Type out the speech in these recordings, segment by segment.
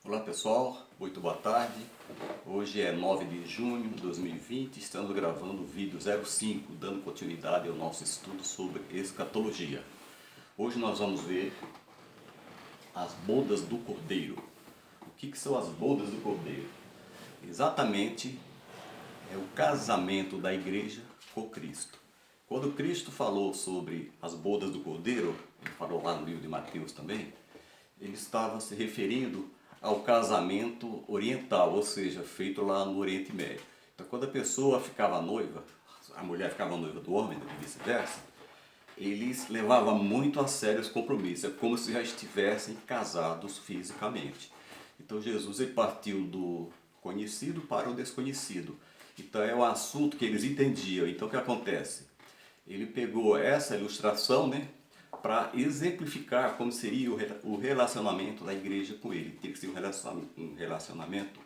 Olá pessoal, muito boa tarde. Hoje é 9 de junho de 2020, estamos gravando o vídeo 05, dando continuidade ao nosso estudo sobre escatologia. Hoje nós vamos ver as bodas do Cordeiro. O que são as bodas do Cordeiro? Exatamente é o casamento da igreja com Cristo. Quando Cristo falou sobre as bodas do Cordeiro, ele falou lá no livro de Mateus também, ele estava se referindo ao casamento oriental, ou seja, feito lá no Oriente Médio. Então, quando a pessoa ficava noiva, a mulher ficava noiva do homem e vice-versa, eles levavam muito a sério os compromissos, é como se já estivessem casados fisicamente. Então, Jesus ele partiu do conhecido para o desconhecido. Então, é um assunto que eles entendiam. Então, o que acontece? Ele pegou essa ilustração, né, para exemplificar como seria o relacionamento da igreja com ele. Tem que ser um relacionamento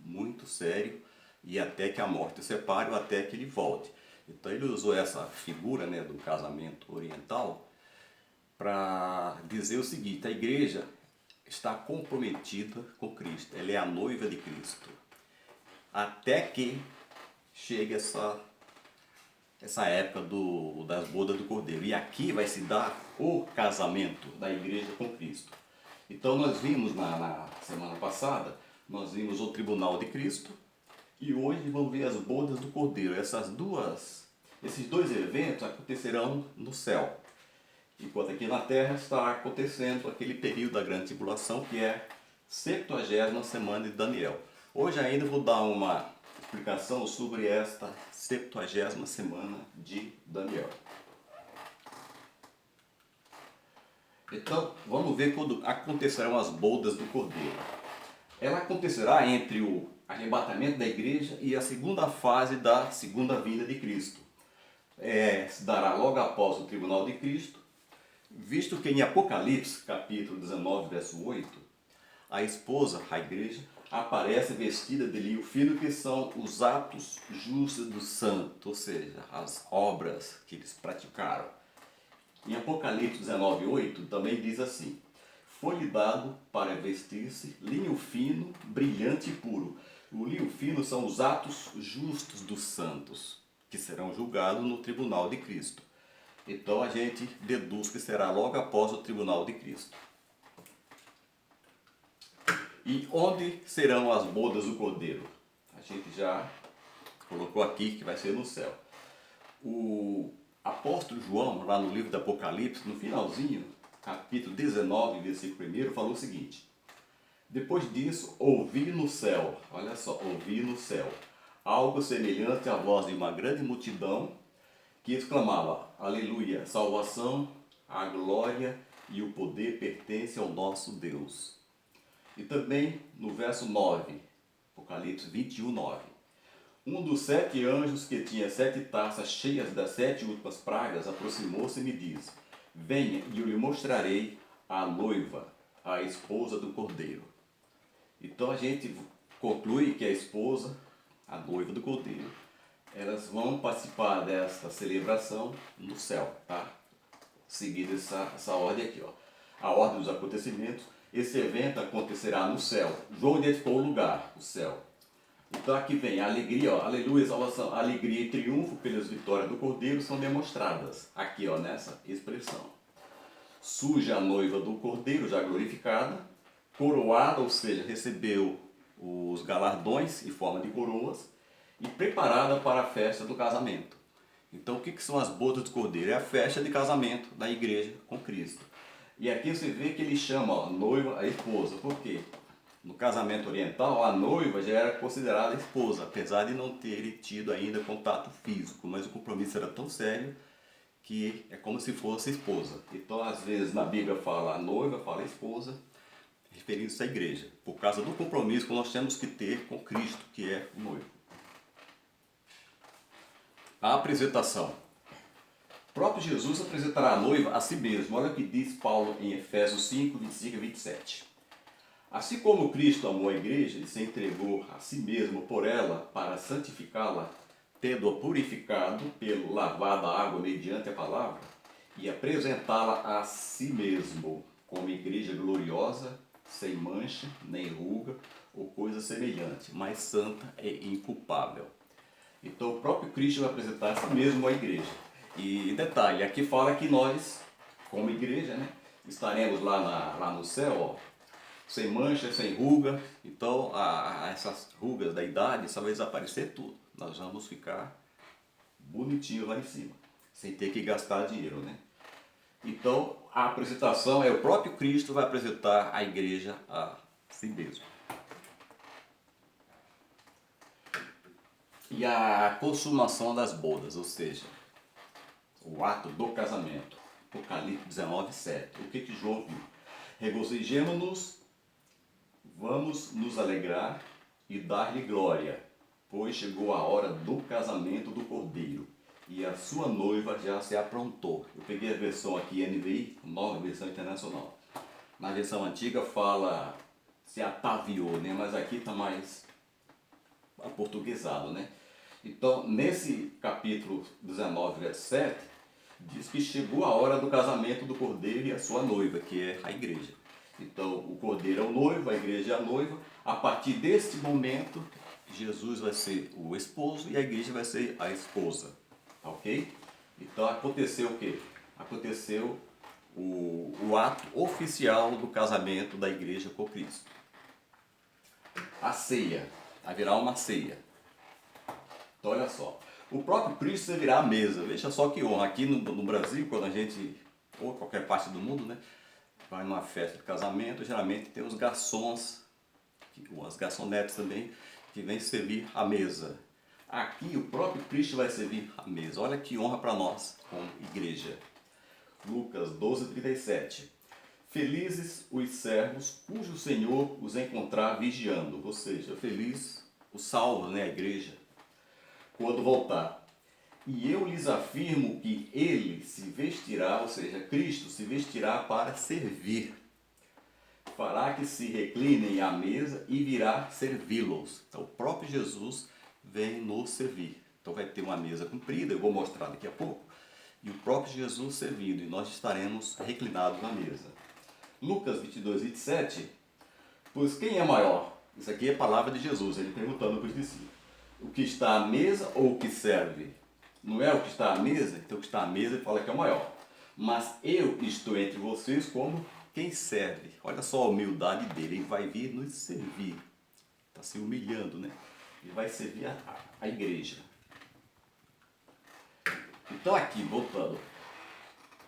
muito sério e até que a morte o separe ou até que ele volte. Então ele usou essa figura, né, do casamento oriental para dizer o seguinte: a igreja está comprometida com Cristo, ela é a noiva de Cristo, até que chegue essa época das bodas do Cordeiro. E aqui vai se dar o casamento da igreja com Cristo. Então nós vimos na semana passada, nós vimos o tribunal de Cristo e hoje vamos ver as bodas do Cordeiro. Esses dois eventos acontecerão no céu, enquanto aqui na terra está acontecendo aquele período da grande tribulação, que é 70ª semana de Daniel. Hoje ainda vou dar uma explicação sobre esta 70ª semana de Daniel. Então, vamos ver quando acontecerão as bodas do Cordeiro. Ela acontecerá entre o arrebatamento da igreja e a segunda fase da segunda vinda de Cristo. Se dará logo após o tribunal de Cristo, visto que em Apocalipse, capítulo 19, verso 8, a esposa, a igreja, aparece vestida de linho fino, que são os atos justos dos santos, ou seja, as obras que eles praticaram. Em Apocalipse 19, 8 também diz assim: foi-lhe dado para vestir-se linho fino, brilhante e puro. O linho fino são os atos justos dos santos, que serão julgados no tribunal de Cristo. Então a gente deduz que será logo após o tribunal de Cristo. E onde serão as bodas do Cordeiro? A gente já colocou aqui que vai ser no céu. O apóstolo João, lá no livro do Apocalipse, no finalzinho, capítulo 19, versículo 1, falou o seguinte: depois disso, ouvi no céu, olha só, ouvi no céu, algo semelhante à voz de uma grande multidão, que exclamava: aleluia, salvação, a glória e o poder pertencem ao nosso Deus. E também no verso 9, Apocalipse 21, 9. Um dos 7 anjos que tinha 7 taças cheias das 7 últimas pragas aproximou-se e me disse: venha e eu lhe mostrarei a noiva, a esposa do Cordeiro. Então a gente conclui que a esposa, a noiva do Cordeiro, elas vão participar dessa celebração no céu, tá? Seguindo essa ordem aqui, ó. A ordem dos acontecimentos. Esse evento acontecerá no céu. João identificou o lugar, o céu. Então aqui vem a alegria, ó, aleluia, salvação, alegria e triunfo pelas vitórias do Cordeiro são demonstradas aqui, ó, nessa expressão. Surge a noiva do Cordeiro já glorificada, coroada, ou seja, recebeu os galardões em forma de coroas e preparada para a festa do casamento. Então o que são as bodas do Cordeiro? É a festa de casamento da igreja com Cristo. E aqui você vê que ele chama, ó, a noiva, a esposa. Por quê? No casamento oriental, a noiva já era considerada esposa, apesar de não ter tido ainda contato físico, mas o compromisso era tão sério que é como se fosse esposa. Então, às vezes, na Bíblia fala a noiva, fala a esposa, referindo-se à igreja, por causa do compromisso que nós temos que ter com Cristo, que é o noivo. A apresentação. O próprio Jesus apresentará a noiva a si mesmo. Olha o que diz Paulo em Efésios 5, 25 e 27. Assim como Cristo amou a igreja e se entregou a si mesmo por ela para santificá-la, tendo-a purificado pelo lavar da água mediante a palavra, e apresentá-la a si mesmo como igreja gloriosa, sem mancha, nem ruga ou coisa semelhante, mas santa e inculpável. Então o próprio Cristo vai apresentar a si mesmo à igreja. E detalhe, aqui fala que nós, como igreja, né, estaremos lá no céu, ó, sem mancha, sem ruga. Então essas rugas da idade só vai desaparecer tudo. Nós vamos ficar bonitinhos lá em cima, sem ter que gastar dinheiro, né? Então a apresentação é o próprio Cristo vai apresentar a igreja a si mesmo. E a consumação das bodas, ou seja, o ato do casamento. Apocalipse 19, 7. O que João viu? Regozijemo-nos, vamos nos alegrar e dar-lhe glória, pois chegou a hora do casamento do Cordeiro, e a sua noiva já se aprontou. Eu peguei a versão aqui NVI, nova versão internacional. Na versão antiga fala se ataviou, né? Mas aqui está mais aportuguesado, né? Então, nesse capítulo 19, verso 7, diz que chegou a hora do casamento do Cordeiro e a sua noiva, que é a igreja. Então, o Cordeiro é o noivo, a igreja é a noiva. A partir deste momento, Jesus vai ser o esposo e a igreja vai ser a esposa. Ok? Então, aconteceu o quê? Aconteceu o ato oficial do casamento da igreja com Cristo. A ceia. Haverá uma ceia. Então, olha só. O próprio Cristo servirá à mesa. Veja só que honra. Aqui no Brasil, quando a gente, ou qualquer parte do mundo, né, vai numa festa de casamento, geralmente tem os garçons, as garçonetes também, que vêm servir a mesa. Aqui o próprio Cristo vai servir a mesa. Olha que honra para nós, como igreja. Lucas 12:37. Felizes os servos cujo Senhor os encontrar vigiando. Ou seja, feliz os salvos, né, a igreja, quando voltar. E eu lhes afirmo que ele se vestirá, ou seja, Cristo se vestirá para servir. Fará que se reclinem à mesa e virá servi-los. Então o próprio Jesus vem nos servir. Então vai ter uma mesa comprida, eu vou mostrar daqui a pouco, e o próprio Jesus servindo, e nós estaremos reclinados na mesa. Lucas 22:27, pois quem é maior? Isso aqui é a palavra de Jesus, ele perguntando para os discípulos. O que está à mesa ou o que serve? Não é o que está à mesa? Então o que está à mesa ele fala que é o maior. Mas eu estou entre vocês como quem serve. Olha só a humildade dele, ele vai vir nos servir. Está se humilhando, né? Ele vai servir a igreja. Então aqui, voltando,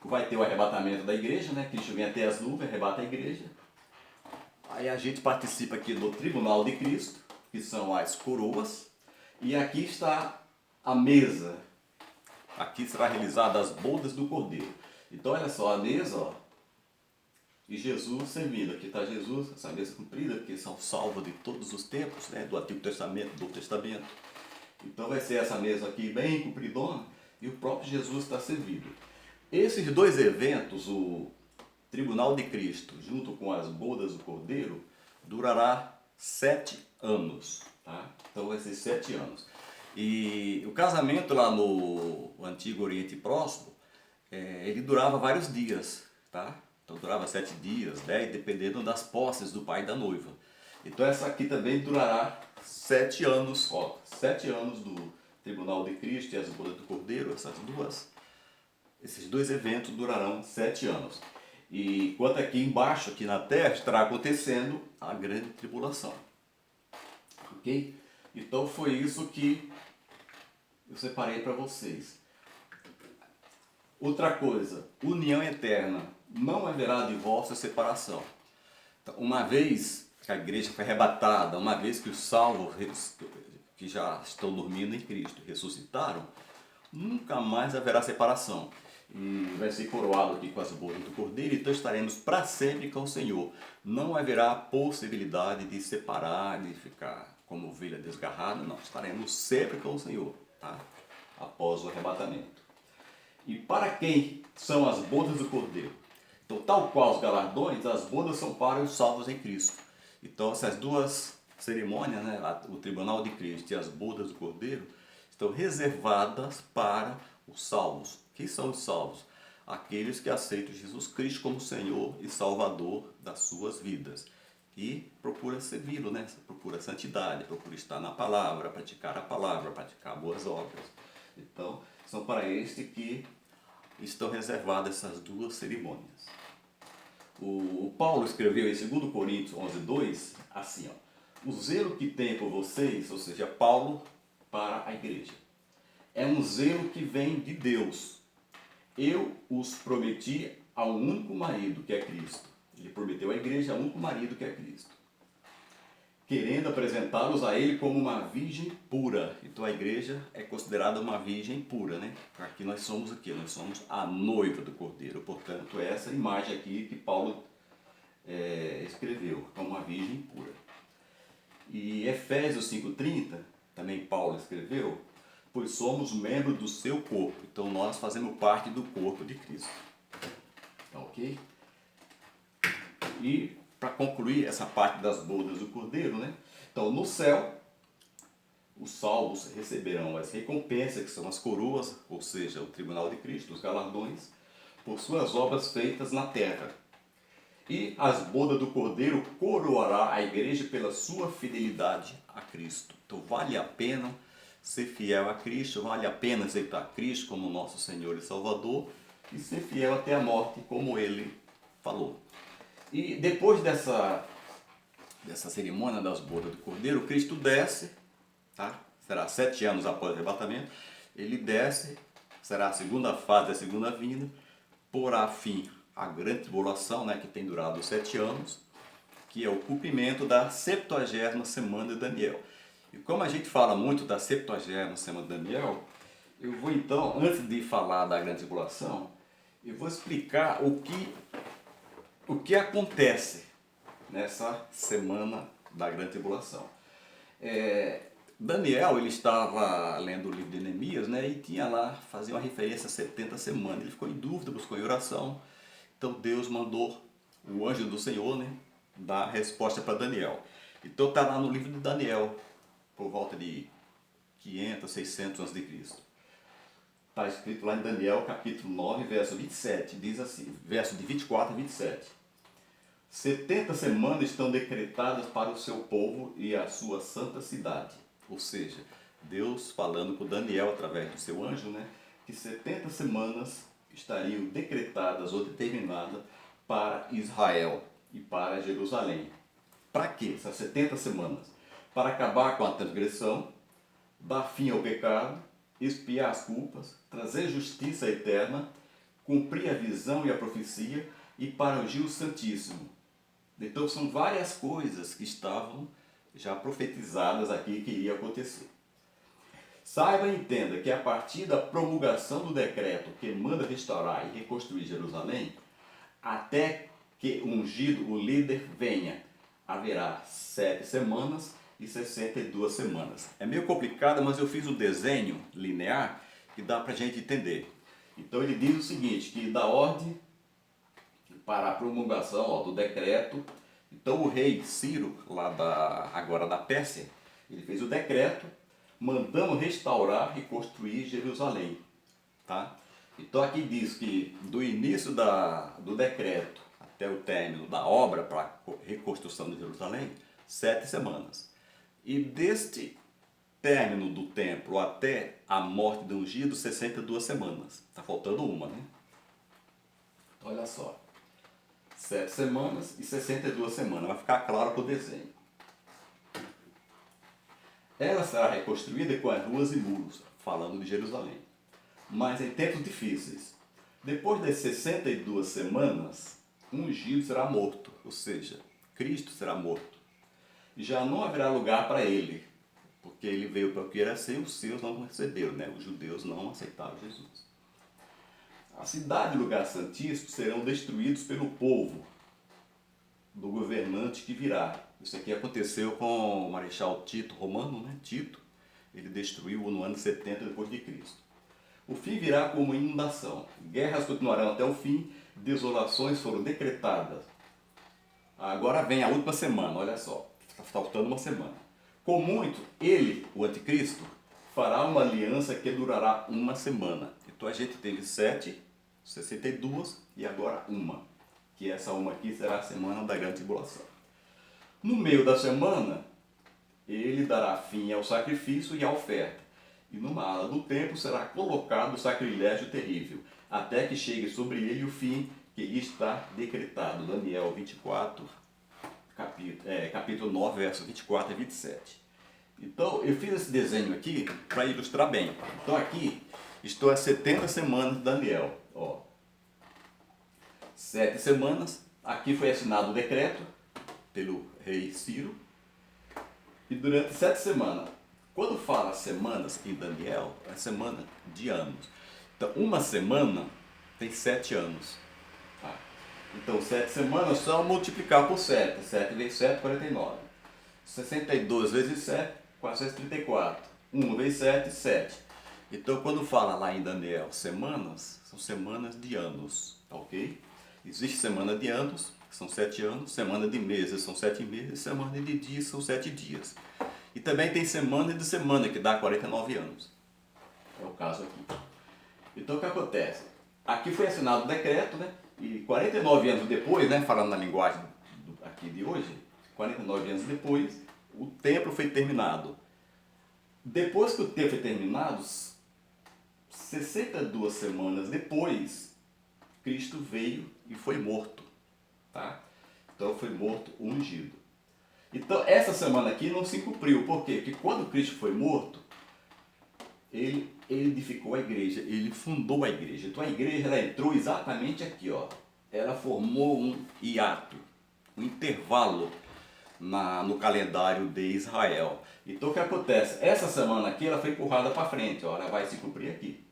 vai ter o arrebatamento da igreja, né? Cristo vem até as nuvens, arrebata a igreja. Aí a gente participa aqui do tribunal de Cristo, que são as coroas. E aqui está a mesa. Aqui será realizada as bodas do Cordeiro. Então olha só, a mesa, ó, e Jesus servindo. Aqui está Jesus, essa mesa comprida, porque são salvos de todos os tempos, né? Do Antigo Testamento, do Novo Testamento. Então vai ser essa mesa aqui bem compridona e o próprio Jesus está servido. Esses dois eventos, o Tribunal de Cristo junto com as bodas do Cordeiro, durará 7 anos. Tá? Então vai ser 7 anos. E o casamento lá no Antigo Oriente Próximo, ele durava vários dias. Tá? Então durava 7 dias, 10, dependendo das posses do pai e da noiva. Então essa aqui também durará 7 anos. Ó, 7 anos do Tribunal de Cristo e as bodas do Cordeiro, esses dois eventos durarão 7 anos. E enquanto aqui embaixo, aqui na terra, estará acontecendo a grande tribulação. Ok? Então foi isso que eu separei para vocês. Outra coisa, união eterna. Não haverá divórcio ou separação. Então, uma vez que a igreja foi arrebatada, uma vez que os salvos que já estão dormindo em Cristo ressuscitaram, nunca mais haverá separação. E vai ser coroado aqui com as bodas do Cordeiro, então estaremos para sempre com o Senhor. Não haverá possibilidade de separar, de ficar como ovelha desgarrada, não. Estaremos sempre com o Senhor, tá? Após o arrebatamento. E para quem são as bodas do Cordeiro? Então, tal qual os galardões, as bodas são para os salvos em Cristo. Então, essas duas cerimônias, né, o Tribunal de Cristo e as bodas do Cordeiro, estão reservadas para os salvos. Quem são os salvos? Aqueles que aceitam Jesus Cristo como Senhor e Salvador das suas vidas. e procura servi-lo, né? Procura santidade, procura estar na palavra, praticar boas obras. Então, são para este que estão reservadas essas duas cerimônias. O Paulo escreveu em 2 Coríntios 11:2 assim, ó: o zelo que tem por vocês, ou seja, Paulo para a igreja, é um zelo que vem de Deus. Eu os prometi a um único marido, que é Cristo. Ele prometeu à igreja a um único marido, que é Cristo, querendo apresentá-los a ele como uma virgem pura. Então a igreja é considerada uma virgem pura, né? Aqui nós somos nós somos a noiva do Cordeiro. Portanto, essa imagem aqui que Paulo escreveu, como uma virgem pura. E Efésios 5:30, também Paulo escreveu: pois somos membros do seu corpo. Então nós fazemos parte do corpo de Cristo. Ok? E para concluir essa parte das bodas do Cordeiro, né? Então no céu, os salvos receberão as recompensas, que são as coroas, ou seja, o tribunal de Cristo, os galardões, por suas obras feitas na terra. E as bodas do Cordeiro coroará a igreja pela sua fidelidade a Cristo. Então vale a pena ser fiel a Cristo, vale a pena aceitar Cristo como nosso Senhor e Salvador e ser fiel até a morte, como ele falou. E depois dessa cerimônia das bodas do Cordeiro, Cristo desce, tá? Será 7 anos após o arrebatamento, ele desce, será a segunda fase da segunda vinda, porá fim à grande tribulação, né, que tem durado 7 anos, que é o cumprimento da 70ª semana de Daniel. E como a gente fala muito da 70ª semana de Daniel, eu vou então, antes de falar da grande tribulação, eu vou explicar o que acontece nessa semana da grande tribulação. Daniel, ele estava lendo o livro de Neemias, né, e tinha lá, fazia uma referência a 70 semanas. Ele ficou em dúvida, buscou em oração. Então Deus mandou o anjo do Senhor, né, dar resposta para Daniel. Então está lá no livro de Daniel, por volta de 500, 600 a.C. Está escrito lá em Daniel, capítulo 9, verso 27, diz assim, verso de 24 a 27. 70 semanas estão decretadas para o seu povo e a sua santa cidade. Ou seja, Deus falando com Daniel através do seu anjo, né, que 70 semanas estariam decretadas ou determinadas para Israel e para Jerusalém. Para quê? Essas 70 semanas? Para acabar com a transgressão, dar fim ao pecado, expiar as culpas, trazer justiça eterna, cumprir a visão e a profecia e para ungir o Santíssimo. Então são várias coisas que estavam já profetizadas aqui que iria acontecer. Saiba e entenda que a partir da promulgação do decreto que manda restaurar e reconstruir Jerusalém, até que ungido o líder venha, haverá 7 semanas e 62 semanas. É meio complicado, mas eu fiz um desenho linear que dá para a gente entender. Então ele diz o seguinte, que da ordem para a promulgação do decreto, então o rei Ciro, agora da Pérsia, ele fez o decreto mandando restaurar e construir Jerusalém. Tá? Então aqui diz que do início do decreto até o término da obra para a reconstrução de Jerusalém, 7 semanas. E deste término do templo até a morte do ungido, 62 semanas. Está faltando uma, né? Então, olha só. 7 semanas e 62 semanas. Vai ficar claro com o desenho. Ela será reconstruída com as ruas e muros, falando de Jerusalém. Mas em tempos difíceis. Depois das 62 semanas, o ungido será morto, ou seja, Cristo será morto. E já não haverá lugar para ele, porque ele veio para o que era ser, os seus não receberam, né? Os judeus não aceitaram Jesus. A cidade e o lugar santíssimo serão destruídos pelo povo do governante que virá. Isso aqui aconteceu com o Marechal Tito Romano, né? Tito, ele destruiu no ano 70 depois de Cristo. O fim virá como inundação. Guerras continuarão até o fim, desolações foram decretadas. Agora vem a última semana, olha só, está faltando uma semana. Com muito, ele, o anticristo, fará uma aliança que durará uma semana. Então a gente teve 7, 62 e agora uma. Que essa uma aqui será a semana da grande tribulação. No meio da semana, ele dará fim ao sacrifício e à oferta. E numa ala do templo será colocado o sacrilégio terrível, até que chegue sobre ele o fim que lhe está decretado. Daniel 24, capítulo 9, versos 24 e 27. Então, eu fiz esse desenho aqui para ilustrar bem. Então, aqui estou há 70 semanas de Daniel. Ó, 7 semanas. Aqui foi assinado o decreto pelo rei Ciro. E durante 7 semanas, quando fala semanas em Daniel, é semana de anos. Então, uma semana tem 7 anos. Tá? Então, 7 semanas, só multiplicar por 7. 7 vezes 7, 49. 62 vezes 7, 434. 1 vezes 7, 7. Então, quando fala lá em Daniel semanas, são semanas de anos. Tá, ok? Existe semana de anos, que são 7 anos. Semana de meses, são 7 meses. Semana de dias, são 7 dias. E também tem semana de semana, que dá 49 anos. É o caso aqui. Então, o que acontece? Aqui foi assinado o decreto, né? E 49 anos depois, né, falando na linguagem aqui de hoje, 49 anos depois, o templo foi terminado. Depois que o templo foi terminado, 62 semanas depois, Cristo veio e foi morto. Tá? Então foi morto, ungido. Então essa semana aqui não se cumpriu. Por quê? Porque quando Cristo foi morto, ele edificou a igreja, ele fundou a igreja. Então a igreja ela entrou exatamente aqui, ó. Ela formou um hiato, um intervalo no calendário de Israel. Então o que acontece? Essa semana aqui ela foi empurrada para frente, ó, ela vai se cumprir aqui.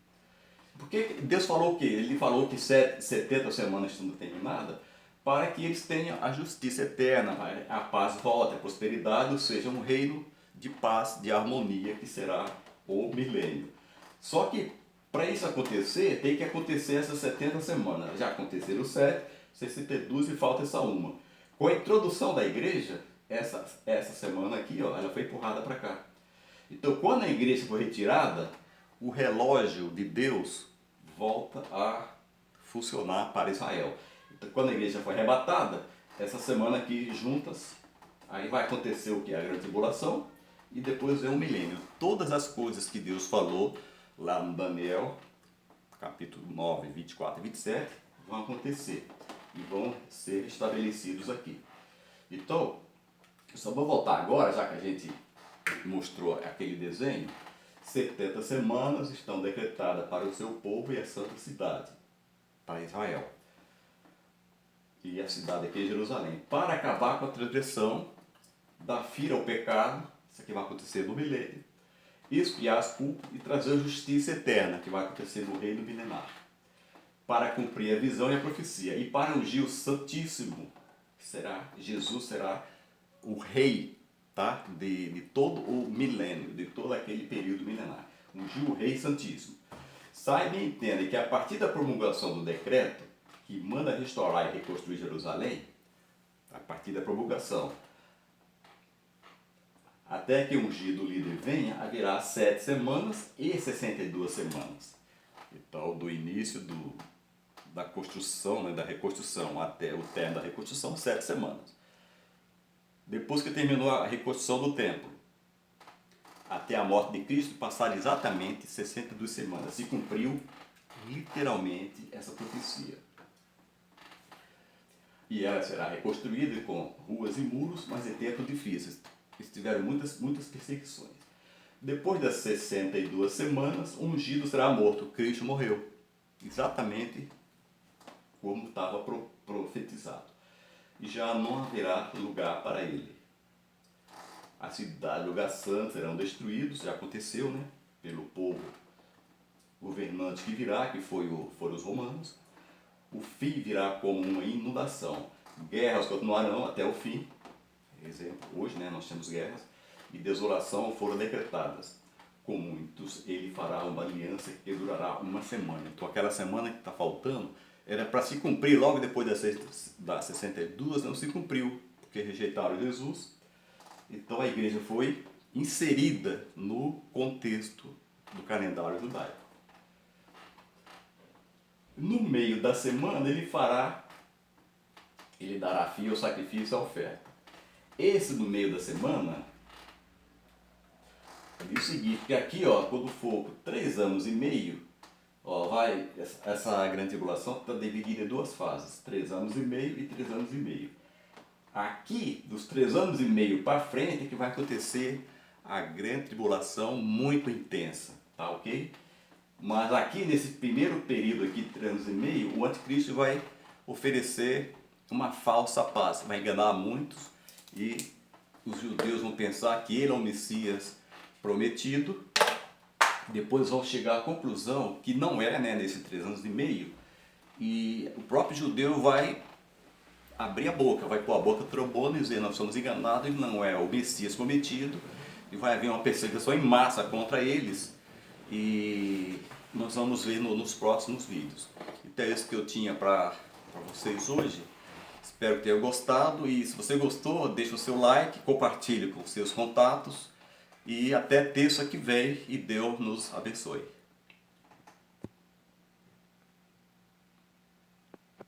Porque Deus falou o quê? Ele falou que 70 semanas estão terminadas para que eles tenham a justiça eterna, a paz volta, a prosperidade, ou seja, um reino de paz, de harmonia que será o milênio. Só que para isso acontecer, tem que acontecer essas 70 semanas. Já aconteceram 7, 62 e falta essa uma. Com a introdução da igreja, essa semana aqui, ó, ela foi empurrada para cá. Então, quando a igreja foi retirada, o relógio de Deus volta a funcionar para Israel. Então, quando a igreja foi arrebatada, essa semana aqui juntas, aí vai acontecer o que? A grande tribulação e depois vem o milênio. Todas as coisas que Deus falou lá no Daniel, capítulo 9, 24 e 27, vão acontecer e vão ser estabelecidos aqui. Então, eu só vou voltar agora, já que a gente mostrou aquele desenho. 70 semanas estão decretadas para o seu povo e a santa cidade, para Israel. E a cidade aqui é Jerusalém. Para acabar com a transgressão, dar fim ao pecado, isso aqui vai acontecer no milênio, expiar as culpas e trazer a justiça eterna, que vai acontecer no reino milenar. Para cumprir a visão e a profecia. E para ungir o Santíssimo, Jesus será o rei, tá? de todo o milênio, de todo aquele período milenar. Ungiu o Rei Santíssimo. Saiba e entenda que a partir da promulgação do decreto, que manda restaurar e reconstruir Jerusalém, a partir da promulgação, até que o ungido líder venha, haverá 7 semanas e 62 semanas. Então, do início da construção, né, da reconstrução, até o término da reconstrução, 7 semanas. Depois que terminou a reconstrução do templo, até a morte de Cristo, passaram exatamente 62 semanas. Se cumpriu literalmente essa profecia. E ela será reconstruída com ruas e muros, mas em tempos difíceis. Eles tiveram muitas perseguições. Depois das 62 semanas, o ungido será morto. Cristo morreu. Exatamente como estava profetizado. E já não haverá lugar para ele. A cidade e o lugar santo serão destruídos, já aconteceu, né? Pelo povo governante que virá, que foram os romanos. O fim virá como uma inundação. Guerras continuarão até o fim. Exemplo, hoje, né, nós temos guerras. E desolação foram decretadas. Com muitos ele fará uma aliança que durará uma semana. Então aquela semana que está faltando era para se cumprir logo depois das 62, não se cumpriu, porque rejeitaram Jesus. Então a igreja foi inserida no contexto do calendário judaico. No meio da semana ele dará fim ao sacrifício e à oferta. esse no meio da semana, é o seguinte, porque aqui, ó, quando for 3 anos e meio, ó, essa grande tribulação está dividida em 2 fases, 3 anos e meio e 3 anos e meio. Aqui, dos 3 anos e meio para frente, é que vai acontecer a grande tribulação muito intensa, tá ok? Mas aqui, nesse primeiro período aqui, 3 anos e meio, o anticristo vai oferecer uma falsa paz, vai enganar muitos e os judeus vão pensar que ele é o Messias prometido. Depois vão chegar à conclusão que não é, né, nesses 3 anos e meio, e o próprio judeu vai abrir a boca, vai pôr a boca trombando e dizer: nós somos enganados, ele não é o Messias prometido, e vai haver uma perseguição em massa contra eles, e nós vamos ver nos próximos vídeos. Então é isso que eu tinha para vocês hoje. Espero que tenham gostado, e se você gostou, deixa o seu like, compartilhe com seus contatos, e até terça que vem, e Deus nos abençoe.